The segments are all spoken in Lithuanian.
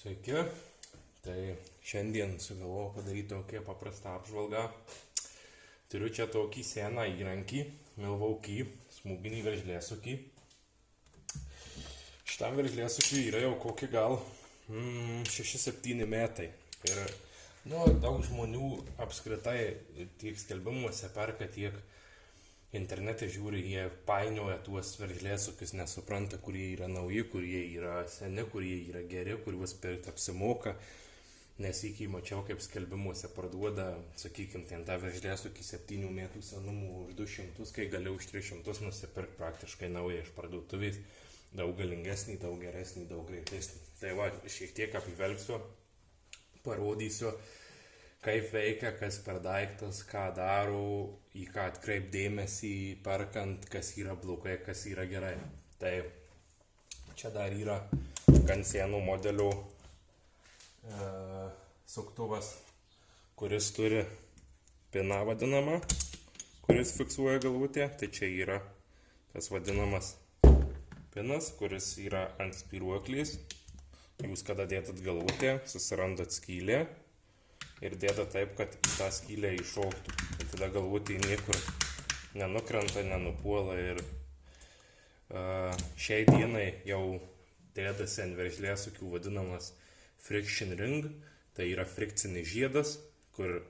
Sveiki, tai šiandien sugalvojau padaryti tokią paprastą apžvalgą. Turiu čia tokį seną įrankį, Milwaukee, smūginį veržlėsukį. Šitam veržlėsukiui yra jau kokie gal 6-7 metai. Ir daug žmonių apskritai tiek skelbimuose perka, tiek internete žiūri, jie painioja tuos veržlėsukius, nesupranta, kurie yra nauji, kurie yra seni, kurie yra geri, kuriuos pirkti apsimoka. Nes iki mačiau, kaip skelbimuose parduoda, sakykime, ten tą veržlėsukį 7 metų senumo už 200, kai gali už 300 nusipirkti praktiškai naują iš parduotuvės. Daug galingesnį, daug geresnį, daug greitesnį. Tai va, šiek tiek apžvelgsiu, parodysiu, kaip veikia, kas per daiktas, ką daro, į ką atkreipdėmėsi perkant, kas yra blogai, kas yra gerai. Tai čia dar yra gan senų modelių suktuvas, kuris turi piną vadinamą, kuris fiksuoja galvutę. Tai čia yra tas vadinamas pinas, kuris yra ant spyruoklės. Jūs kada dėtat galvutę, susirandat skylę ir dėdat taip, kad į tą skylę iššoktų. Ir tada galvutė niekur nenukrenta, nenupuola. Ir šiai dienai jau dėdasi ant veržlėsukių vadinamas friction ring. Tai yra frikcinis žiedas, kur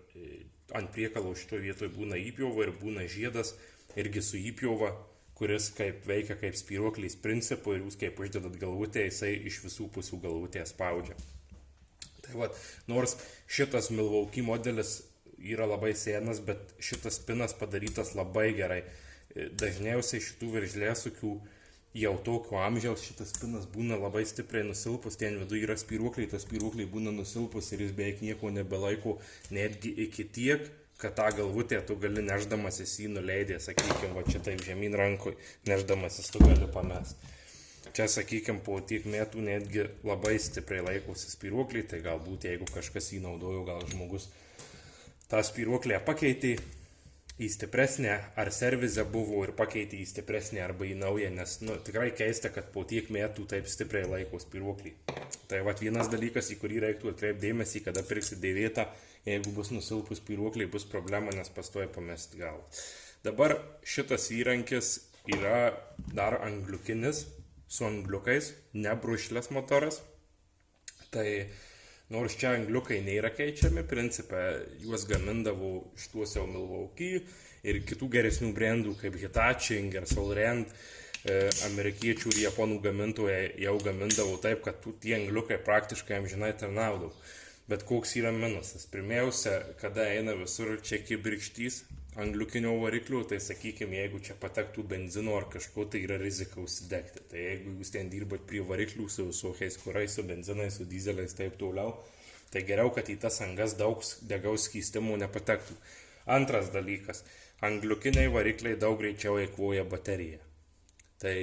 ant priekalo šitoje vietoje būna įpjova ir būna žiedas irgi su įpjova, kuris veikia kaip spyruoklės principu, ir jūs kaip uždedat galvutę, jisai iš visų pusių galvutę spaudžia. Tai va, nors šitas Milwaukee modelis yra labai senas, bet šitas pinas padarytas labai gerai. Dažniausiai šitų veržlėsukių jau tokio amžiaus šitas pinas būna labai stipriai nusilpus, ten viduje yra spyruokliai, tas spyruokliai būna nusilpus ir jis beveik nieko nebelaiko, netgi iki tiek, kad tą galvutę tu gali neždamasis į nuleidė, sakykime, va čia taip žemyn rankoj, neždamasis tu gali pamest. Čia, sakykime, po tiek metų netgi labai stipriai laikosi spyruokliai, tai galbūt jeigu kažkas jį naudojo, gal žmogus tą spyruoklę pakeitė į stipresnę, ar servize buvo ir pakeitė į stipresnę arba į naują, nes tikrai keista, kad po tiek metų taip stipriai laiko spyruoklį. Tai va vienas dalykas, į kurį reiktų atkreipti dėmesį, kada pirksi dėvėtą, jeigu bus nusilpus spyruokliai, bus problema, nes pastoja pamesti galvą. Dabar šitas įrankis yra dar angliukinis, su angliukais, ne brušlės motoras. Tai nors čia angliukai nėra keičiami, principė juos gamindavo šituos jau Milwaukee ir kitų geresnių brandų kaip Hitachi, Ingersoll Rand, amerikiečių ir japonų gamintojai jau gamindavo taip, kad tie angliukai praktiškai amžinai tarnaudavo. Bet koks yra minusas? Pirmiausia, kada eina visur čia kibirkštys angliukinio variklių, tai sakykime, jeigu čia patektų benzino ar kažko, tai yra rizika užsidegti. Tai jeigu jūs ten dirbat prie variklių su visokiais kurais, su benzinais, su dizeliais, taip toliau, tai geriau, kad į tas angas daug degaus skystimo nepatektų. Antras dalykas, angliukiniai varikliai daug greičiau eikvoja bateriją. Tai,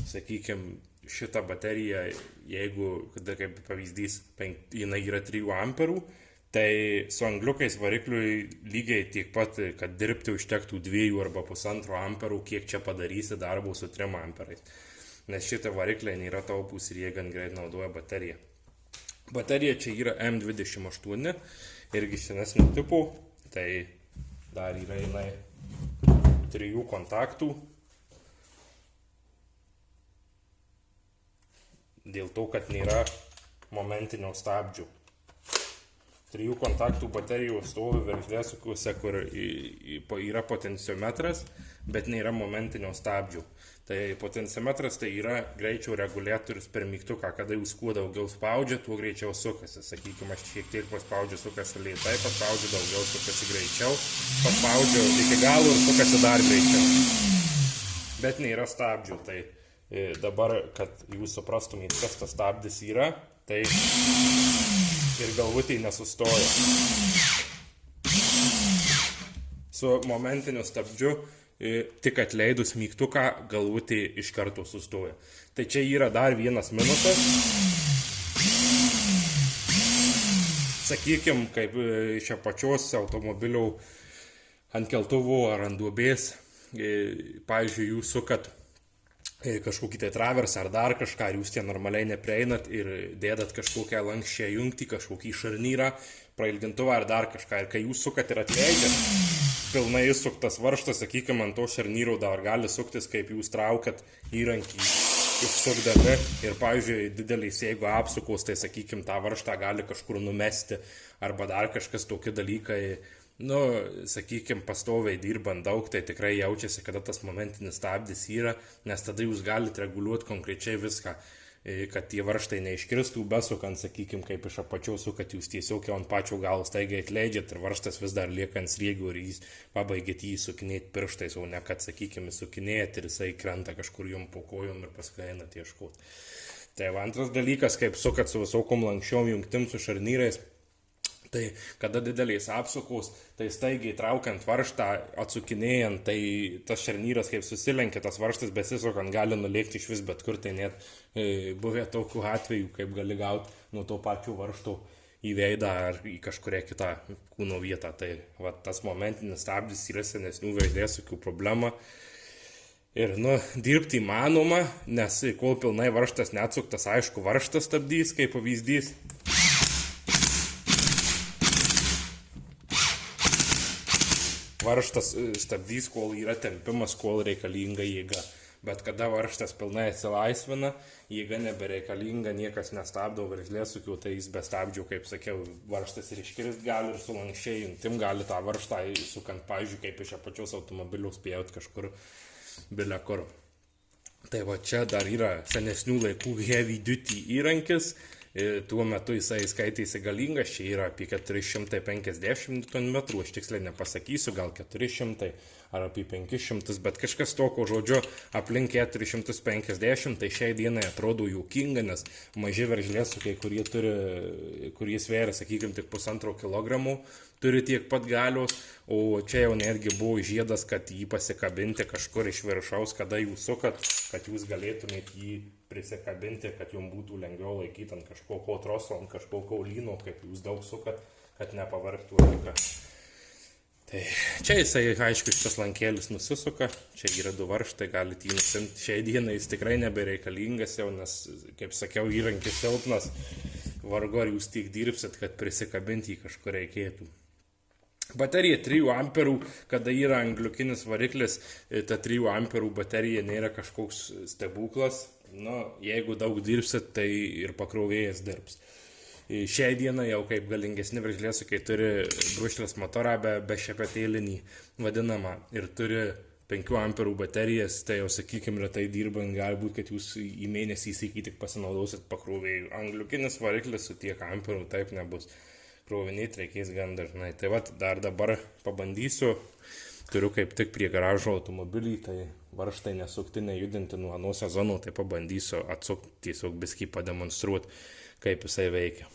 sakykime, šitą bateriją, jeigu, kaip pavyzdys, jinai yra 3 amperų, tai su angliukais varikliui lygiai tiek pat, kad dirbti užtektų 2 arba 1,5 amperų, kiek čia padarysi darbo su 3 amperais. Nes šitie varikliai nėra taupūs ir jie gan greit naudoja bateriją. Baterija čia yra M28, irgi senesnio tipo, tai dar yra jinai 3 kontaktų. Dėl to, kad nėra momentinio stabdžių. 3 kontaktų baterijos stovi veržlėsukiuose, kur yra potenciometras, bet nėra momentinio stabdžių. Tai potenciometras tai yra greičio reguliatorius per mygtuką. Kada jūs kuo daugiau spaudžia, tuo greičiau sukasi. Sakykime, aš šiek tiek paspaudžiu, sukasi lėtai, paspaudžiu daugiau, sukasi greičiau, paspaudžiu iki galo ir sukasi dar greičiau. Bet nėra stabdžių. Tai dabar, kad jūs suprastumėte, kas tas stabdis yra, tai ir galvutė nesustoja. Su momentiniu stabdžiu tik atleidus mygtuką galvutė iš karto sustoja. Tai čia yra dar vienas minusas. Sakykime, kaip iš apačios automobilių ant keltuvo ar ant duobės, pavyzdžiui, jūs sukat kažkokį tai traversą ar dar kažką, ar jūs tie normaliai neprieinat ir dėdat kažkokią lankščią jungtį, kažkokį šarnyrą, prailgintuvą ar dar kažką. Ir kai jūs sukat ir atleidžiat, pilnai įsuktas varžtas, sakykime, ant to šarnyro dar gali suktis, kaip jūs traukat įrankį išsukdami. Ir, pavyzdžiui, dideliais, jeigu apsukos, tai, sakykime, tą varžtą gali kažkur numesti arba dar kažkas tokie dalykai. Nu, sakykime, pastoviai dirbant daug, tai tikrai jaučiasi, kada tas momentinis stabdis yra, nes tada jūs galite reguliuoti konkrečiai viską, kad tie varžtai neiškristų, besukant, sakykime, kaip iš apačios sukat, jūs tiesiog jau ant pačio galo staigiai atleidžiat ir varžtas vis dar lieka ant sriegių ir jūs pabaigėt jį sukinėti pirštais, o ne kad, sakykime, sukinėjat ir jisai krenta kažkur jums po kojom ir paskui einat ieškoti. Tai antras dalykas, kaip sukat su visokom lankščiom jungtim su šarnyrais. Tai kada dideliais apsukos, tai staigiai traukiant varžtą, atsukinėjant, tai tas šarnyras kaip susilenkia, tas varžtas besisukant gali nulėkti iš vis bet kur, tai net buvę tokių atvejų, kaip gali gauti nuo to pačių varžtų į veidą ar į kažkurią kitą kūno vietą. Tai va, tas momentinis stabdis yra senesnių vežlėsukių problema. Ir, dirbti įmanoma, nes kol pilnai varžtas neatsuktas, aišku, varžtas stabdys, kaip pavyzdys. Varžtas stabdys, kol yra tempimas, kol reikalinga jėga. Bet kada varžtas pilnai atsilaisvina, jėga nebereikalinga, niekas nestabdo veržlėsukių, tai jis be stabdžių, kaip sakiau, varžtas ir iškirst gali ir su lankščiai jungtim gali tą varžtą įsukant, pavyzdžiui, kaip iš apačios automobilių spėjaut kažkur bile kur. Tai va čia dar yra senesnių laikų heavy duty įrankis. Tuo metu jisai skaitėsi galingas, čia yra apie 450 Nm, aš tiksliai nepasakysiu, gal 400 ar apie 500, bet kažkas tokio žodžio aplink 450, tai šiai dienai atrodo juokinga, nes maži veržlėsukiai, kurie sveria, sakykime, tik 1,5 kg, turi tiek pat galios, o čia jau netgi buvo žiedas, kad jį pasikabinti kažkur iš viršaus, kada jūs sukat, kad jūs galėtumėte jį prisikabinti, kad jums būtų lengviau laikyti ant kažkokio troso, ant kažkokio lyno, kaip jūs daug sukat, kad nepavargtų ranka. Tai čia jisai, aišku, šitas lankėlis nusisuka, čia yra 2 varžtai, galite jį nusimti. Šiai dienai jis tikrai nebereikalingas jau, nes, kaip sakiau, įrankis silpnas, vargu ar jūs tik dirbsit, kad prisikabinti jį kažkur reikėtų. Baterija 3 amperų, kada yra angliukinis variklis, ta 3 amperų baterija nėra kažkoks stebuklas. Jeigu daug dirbsit, tai ir pakrovėjas dirbs. Šiai dieną jau kaip galingesni veržlėsukiai turi brūšlės motorą be šepetėlinį vadinamą ir turi 5 amperų baterijas, tai jau, sakykime, retai dirbant, gali būti, kad jūs į mėnesį įsigyti tik pasinaudosit pakrovėjų. Angliukinis variklis su tiek amperų taip nebus. Krovinėti reikės gan dažnai. Tai va, dar dabar pabandysiu. Turiu kaip tik prie garažo automobilį, tai varžtai nesukti, nejudinti nuo ano sezono, tai pabandysiu atsukti, tiesiog biskį pademonstruoti, kaip jisai veikia.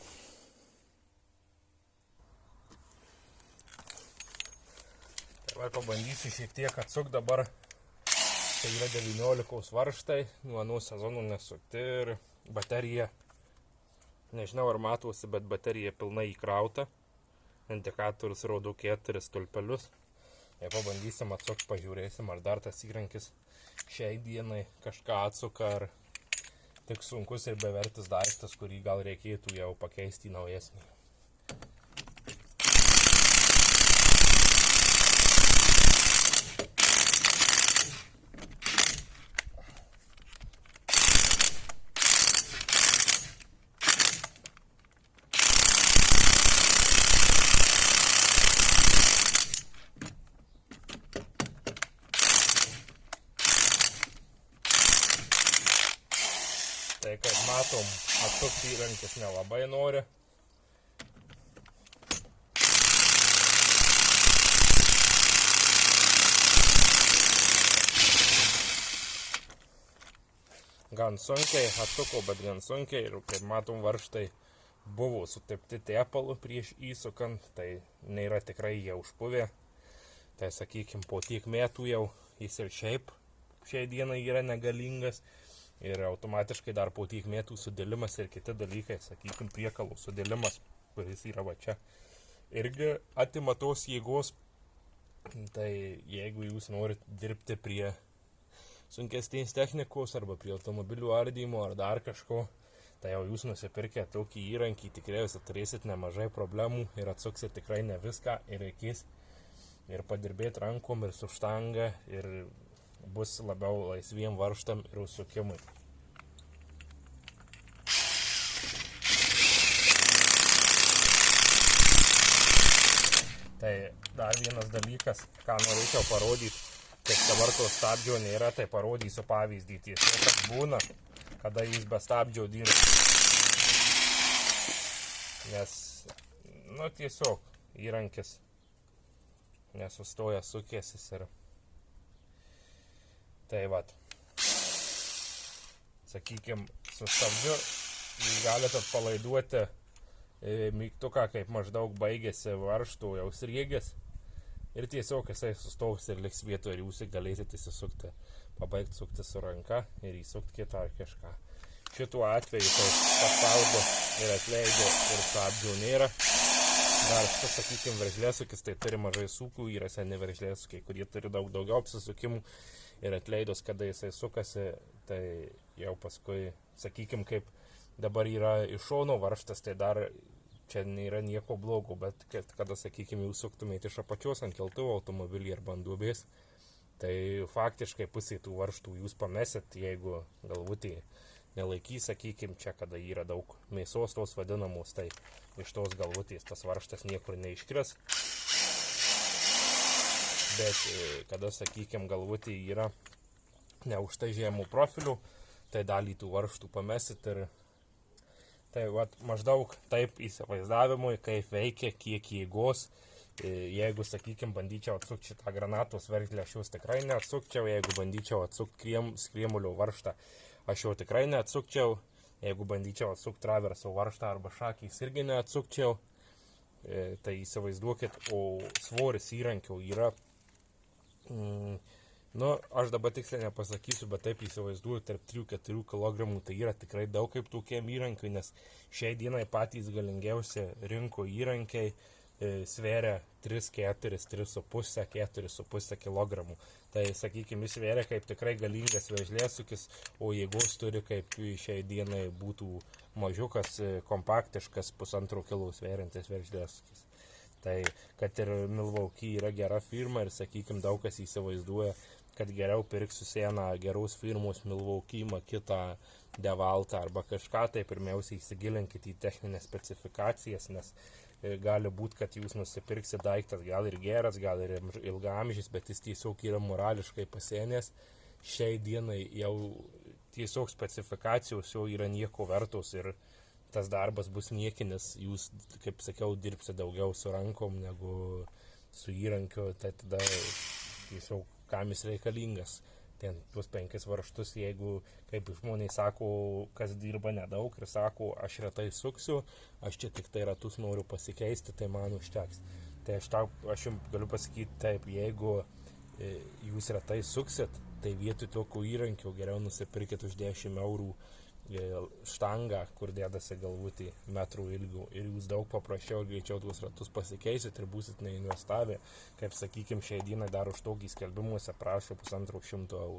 Tai va, pabandysiu šiek tiek atsukti dabar. Tai yra 19 varžtai, nuo ano sezono nesukti ir baterija, nežinau ar matosi, bet baterija pilnai įkrauta. Indikatorius rodo 4 stulpelius. Jei pabandysim atsukti, pažiūrėsim, ar dar tas įrankis šiai dienai kažką atsuka, ar tik sunkus ir bevertis daiktas, kurį gal reikėtų jau pakeisti į naujesnį. Tai kaip matom, atsukti įrankis nelabai nori. Gan sunkiai atsuko, bet gan sunkiai ir kaip matom, varžtai buvo sutepti tepalu prieš įsukant, tai nėra tikrai jie užpuvę. Tai sakykime, po tiek metų jau jis ir šiai dienai yra negalingas. Ir automatiškai dar po tiek metų sudėlimas ir kiti dalykai, sakykime, priekalų sudėlimas, kuris yra va čia, irgi atima tos jėgos. Tai jeigu jūs norit dirbti prie sunkesnės technikos, arba prie automobilių ardymo, ar dar kažko, tai jau jūs nusipirkę tokį įrankį, tikriausiai turėsit nemažai problemų ir atsuksit tikrai ne viską ir reikės ir padirbėti rankom ir su štanga ir bus labiau laisviem varžtam ir užsukimui. Tai dar vienas dalykas, ką norėčiau parodyti, kaip dabar to stabdžio nėra, tai parodysiu pavyzdį. Tiesiog būna, kada jūs be stabdžio dirbate. Nes, tiesiog įrankis nesustoja sukėsis ir tai vat. Sakykime, su stabdžiu jūs galite atpalaiduoti mygtuką, kaip maždaug baigėsi varžtų jau sriegis ir tiesiog jisai sustos ir liks vietoje ir jūs galėsite įsisukti, pabaigti sukti su ranka ir įsukti kitą ar kažką. Šituo atveju tai paspaudo ir atleido ir stabdžio nėra. Dar šitas, sakykime, veržlėsukis, tai turi mažai sūkių, yra seni veržlėsukiai, kurie turi daugiau apsisukimų ir atleidus, kada jisai sukasi, tai jau paskui, sakykime, kaip dabar yra iš šono varžtas, tai dar čia nėra nieko blogo, bet kada, sakykime, jūs suktumėte iš apačios ant keltuvo automobilį arba ant duobės, tai faktiškai pusė tų varžtų jūs pamesit, jeigu galvutį nelaikys, sakykime, čia kada yra daug mėsos tos vadinamos, tai iš tos galvutės tas varžtas niekur neiškris. Bet kada, sakykime, galvutė yra neužtai žemų profilių, tai dalį tų varžtų pamesit ir tai vat, maždaug taip įsivaizdavimui, kaip veikia, kiek jėgos. Jeigu, sakykime, bandyčiau atsukti šitą granatos veržlę, aš jos tikrai neatsukčiau. Jeigu bandyčiau atsukti skriemulio varžtą, aš jo tikrai neatsukčiau. Jeigu bandyčiau atsukti traverso varžtą arba šakys, irgi neatsukčiau. Tai įsivaizduokit, o svoris įrankio yra... aš dabar tiksliai nepasakysiu, bet taip įsivaizduoju, tarp 3-4 kg, tai yra tikrai daug kaip tokiem įrankiui, nes šiai dienai patys galingiausi rinko įrankiai sveria 3-4, 3,5-4,5 kg. Tai, sakykime, jis sveria kaip tikrai galingas veržlėsukis, o jėgos turi kaip šiai dienai būtų mažiukas, kompaktiškas 1,5 kg sveriantis veržlėsukis. Tai, kad ir Milwaukee yra gera firma ir, sakykime, daug kas įsivaizduoja, kad geriau pirksiu sieną geros firmos Milwaukee, Makita, Devaltą arba kažką, tai pirmiausiai įsigilinkite į techninės specifikacijas, nes gali būti, kad jūs nusipirksit daiktas gal ir geras, gal ir ilgaamžis, bet jis tiesiog yra morališkai pasenęs. Šiai dienai jau tiesiog specifikacijos jau yra nieko vertos ir tas darbas bus niekinis, jūs, kaip sakiau, dirbsite daugiau su rankom negu su įrankiu, tai tada tiesiog kam jis reikalingas. Ten tuos 5 varžtus, jeigu, kaip žmonės sako, kas dirba nedaug ir sako, aš retai suksiu, aš čia tik tai ratus noriu pasikeisti, tai man užteks. Tai aš jums galiu pasakyti taip, jeigu jūs retai suksit, tai vietoj tokio įrankio geriau nusipirkit už 10 eurų štangą, kur dėdasi galvutį metrų ilgių ir jūs daug paprasčiau ir greičiau tuos ratus pasikeisit ir būsit neinvestavę, kaip sakykime šiai dienai dar už tokį skelbimuose prašo 150 eurų,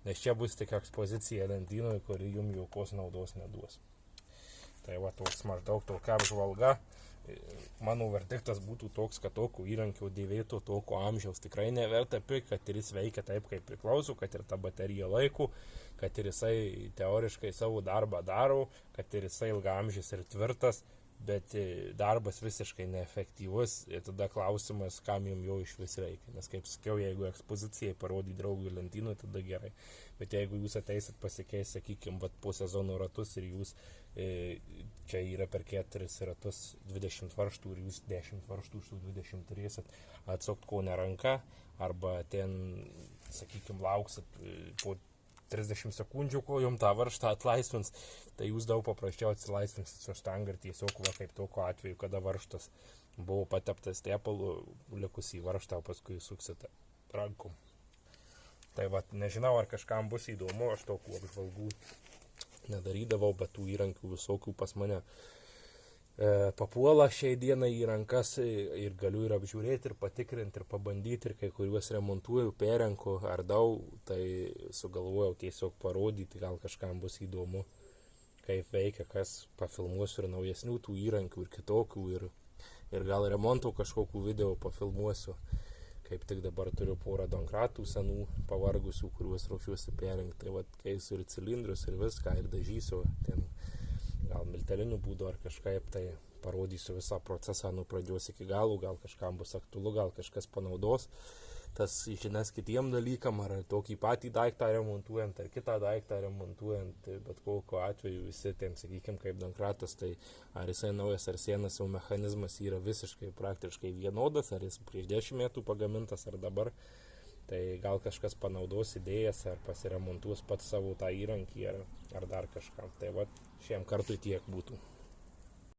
nes čia bus tik ekspozicija lentynoje, kuri jums jokios naudos neduos. Tai va toks maždaug tokia apžvalga. Mano verdiktas būtų toks, kad tokio įrankio dėvėto tokio amžiaus tikrai neverta pirkti, kad ir jis veikia taip, kaip priklauso, kad ir ta baterija laiko, kad ir jisai teoriškai savo darbą daro, kad ir jisai ilgaamžis ir tvirtas, bet darbas visiškai neefektyvus ir tada klausimas, kam jums jo iš vis reikia. Nes kaip sakiau, jeigu ekspozicijai parodai draugų lentynų, tada gerai. Bet jeigu jūs ateisit pasikeis, sakykime, po sezono ratus ir jūs čia yra per 4 ratus 20 varžtų ir jūs 10 varžtų su 20 turėsit atsukt ko ne ranka, arba ten, sakykime, lauksit po 30 sekundžių, ko jums tą varžtą atlaisvins, tai jūs daug paprasčiau atsilaisvinsit su štanga ir tiesiog va kaip tokio atveju, kada varžtas buvo pateptas tepalu, likus į varžtą, o paskui suksite rankom. Tai va, nežinau, ar kažkam bus įdomu, aš tokių apžvalgų nedarydavau, bet tų įrankių visokių pas mane papuola šiai dienai į rankas ir galiu ir apžiūrėti, ir patikrinti, ir pabandyti, ir kai kuriuos remontuoju, perenku ar daug, tai sugalvojau tiesiog parodyti, gal kažkam bus įdomu, kaip veikia, kas pafilmuosiu ir naujesnių tų įrankių, ir kitokių, ir gal remonto kažkokių video pafilmuosiu. Kaip tik dabar turiu porą donkratų senų, pavargusių, kuriuos ruošiuosi perrinkti. Tai vat keisiu ir cilindrus, ir viską, ir dažysiu. Ten gal milteliniu būdu ar kažkaip, tai parodysiu visą procesą nuo pradžios iki galo. Gal kažkam bus aktualu, gal kažkas panaudos tas žinias kitiem dalykam, ar tokį patį daiktą remontuojant, ar kitą daiktą remontuojant. Bet kokiu atveju visi, ten, sakykime, kaip donkratas, tai ar jisai naujas, ar senas, jau mechanizmas yra visiškai praktiškai vienodas, ar jis prieš 10 metų pagamintas, ar dabar. Tai gal kažkas panaudos idėjas, ar pasiremontuos pats savo tą įrankį, ar dar kažkam. Tai va, šiam kartui tiek būtų.